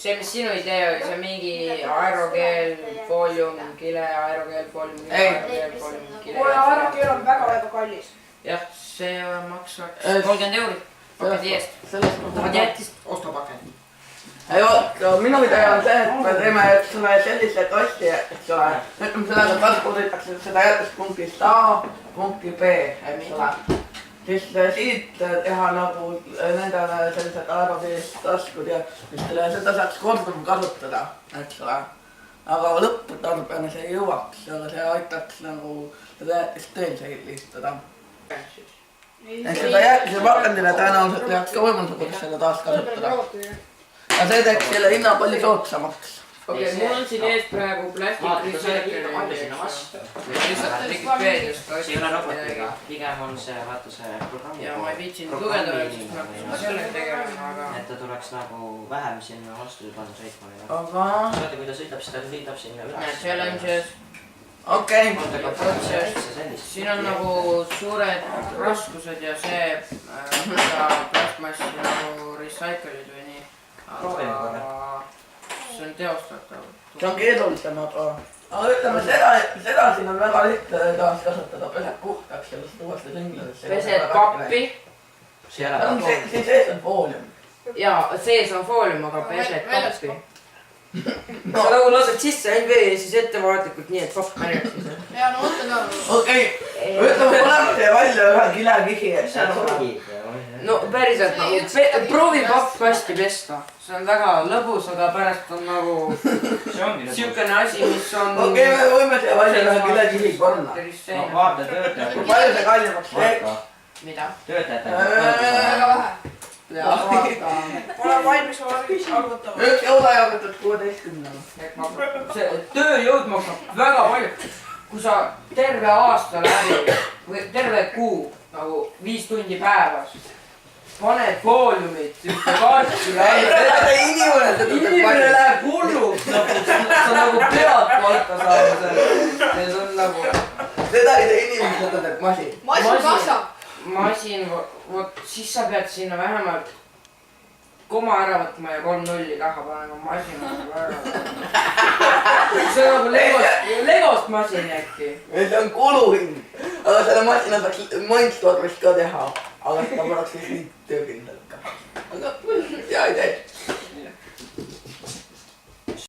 see, mis sinu idee oli, see mingi aerokeel, foolium, kile, aerokeel, foolium, aerokeel, foolium, kile. Aerokeel on väga kallis. Jah, see maksaks 30 eurot paketi eest. Tahad jätist? Osta paketi. Ei oota, minu idee on see, et me teeme sellise kasti, eks ole. Ütleme sellega, et transporditakse seda jätest punktist A punkti B, eks ole. Siis siit teha nagu nendele sellised aerokeelist taskud ja seda saaks korduma kasutada, eks ole. Aga lõpptarbijana see ei jõuaks, aga see aitaks nagu seda jätest tõeliselt lihtsada. Ehk seda jätmise pakendile tõenäoliselt tehaks ka võimalus, kuidas seda taaskasutada. Ja see teeks selle hinna palju soodsamaks. Okei, mul on siin ees praegu plastik recycling. Lihtsalt Wikipediast ka. See ei ole robotiga, pigem on see, vaata see programmi. Ja ma ei viitsin lugeda, sest ma hakkasin sellega tegema, aga... Et ta tuleks nagu vähem sinna vastu panna sõitma. Aga... Saate, kui ta sõidab, siis ta sõidab sinna üles. Näed, challenges. Okei. Siin on nagu suured raskused ja see plastmassi nagu recycle'id või nii. Aga see on teostatav. See on keerulisem, aga ütleme seda siin on väga lihtne taas kasutada. Pesed puhtaks ja lased uuesti ringladesse. Pesed pappi. Siis sees on foolium. Jaa, sees on foolium, aga pesed pappi. Sa nagu lased sisse ainult vee ja siis ettevaatlikult nii, et papp märjaks siis. Ja no mõtlen ka. Okei, ütleme põlemuse välja ühe kilekihi. No päriselt nagu, proovi papp hästi pesta. See on väga lõbus, aga pärast on nagu siukene asi, mis on... Okei, me võime siia välja ühe kilekihi panna. Vaata töötajad. Palju see kallimaks teeks? Mida? Töötajad. Väga vähe. Pole valmis arvutama. Üks jõuda jagatud 16. See tööjõud maksab väga palju. Kui sa terve aasta läbi või terve kuu nagu 5 tundi päevas paned fooliumit ühte kaartile inimene läheb hulluks sa nagu pead palka saama see on nagu seda ei tee inimene, seda teeb masin. Masin kasvab. Masin, vot siis sa pead sinna vähemalt koma ära võtma ja 3 nulli taha panema masina. See on nagu Legost masin äkki. See on kuluhind, aga selle masina saaks mainstormist ka teha, aga seda poleks siis nii töökindlalt ka. Aga hea idee.